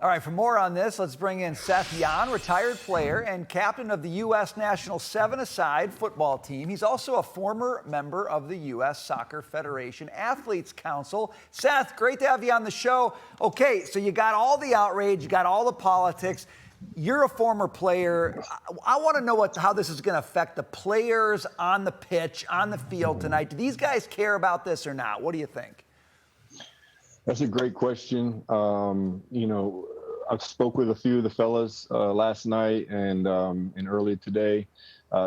All right, for more on this, let's bring in Seth Jahn, retired player and captain of the U.S. national seven-a-side football team. He's also a former member of the U.S. Soccer Federation Athletes Council. Seth, great to have you on the show. Okay, so you got all the outrage, you got all the politics. You're a former player. I want to know how this is going to affect the players on the pitch, on the field tonight. Do these guys care about this or not? What do you think? That's a great question. I've spoke with a few of the fellas last night and early today.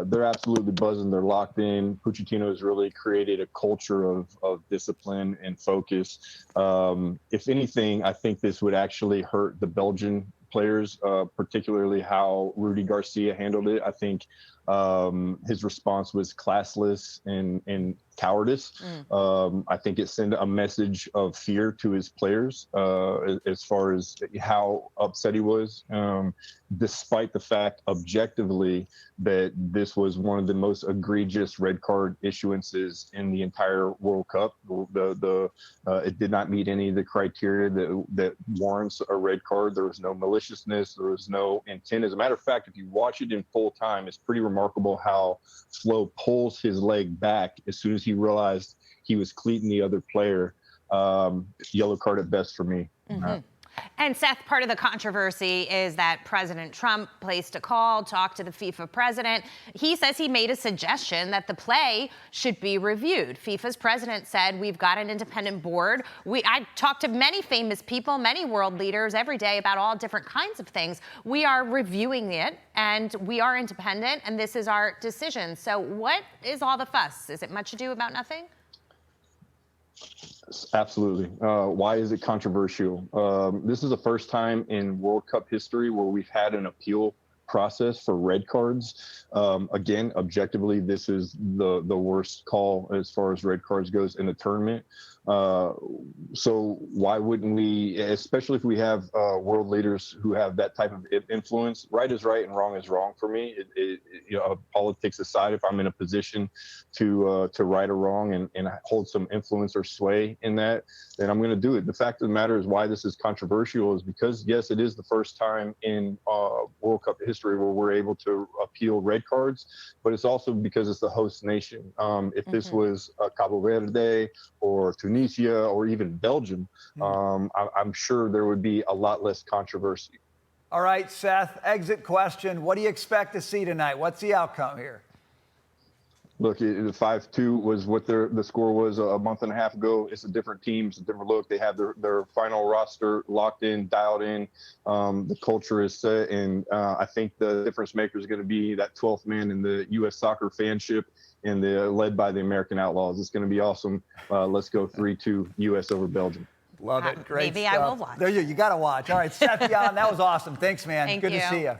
They're absolutely buzzing. They're locked in. Pochettino has really created a culture of discipline and focus. If anything, I think this would actually hurt the Belgian players, particularly how Rudy Garcia handled it. I think his response was classless and cowardice. I think it sent a message of fear to his players as far as how upset he was, despite the fact objectively that this was one of the most egregious red card issuances in the entire World Cup. It did not meet any of the criteria that warrants a red card. There was no maliciousness. There was no intent. As a matter of fact, if you watch it in full time, it's pretty remarkable how Flo pulls his leg back as soon as he realized he was cleating the other player. Yellow card at best for me. And Seth, part of the controversy is that President Trump placed a call, talked to the FIFA president. He says he made a suggestion that the play should be reviewed. FIFA's president said, we've got an independent board. I talk to many famous people, many world leaders every day about all different kinds of things. We are reviewing it, and we are independent, and this is our decision. So what is all the fuss? Is it much ado about nothing? Absolutely. Why is it controversial? This is the first time in World Cup history where we've had an appeal process for red cards. Again, objectively, this is the worst call as far as red cards goes in the tournament. So why wouldn't we, especially if we have world leaders who have that type of influence? Right is right and wrong is wrong for me. Politics aside, if I'm in a position to right or wrong and hold some influence or sway in that, then I'm going to do it. The fact of the matter is why this is controversial is because, yes, it is the first time in World Cup history where we're able to appeal red cards, but it's also because it's the host nation. If this was Cabo Verde or Tunisia or even Belgium, I'm sure there would be a lot less controversy. All right, Seth, exit question. What do you expect to see tonight? What's the outcome here? Look, the 5-2 was what the score was a month and a half ago. It's a different team. It's a different look. They have their final roster locked in, dialed in. The culture is set. And I think the difference maker is going to be that 12th man in the U.S. soccer fanship and led by the American Outlaws. It's going to be awesome. Let's go 3-2 U.S. over Belgium. Love it. Great Maybe stuff. I will watch. There you got to watch. All right, Seth Jahn, that was awesome. Thanks, man. Thank Good you. to see you.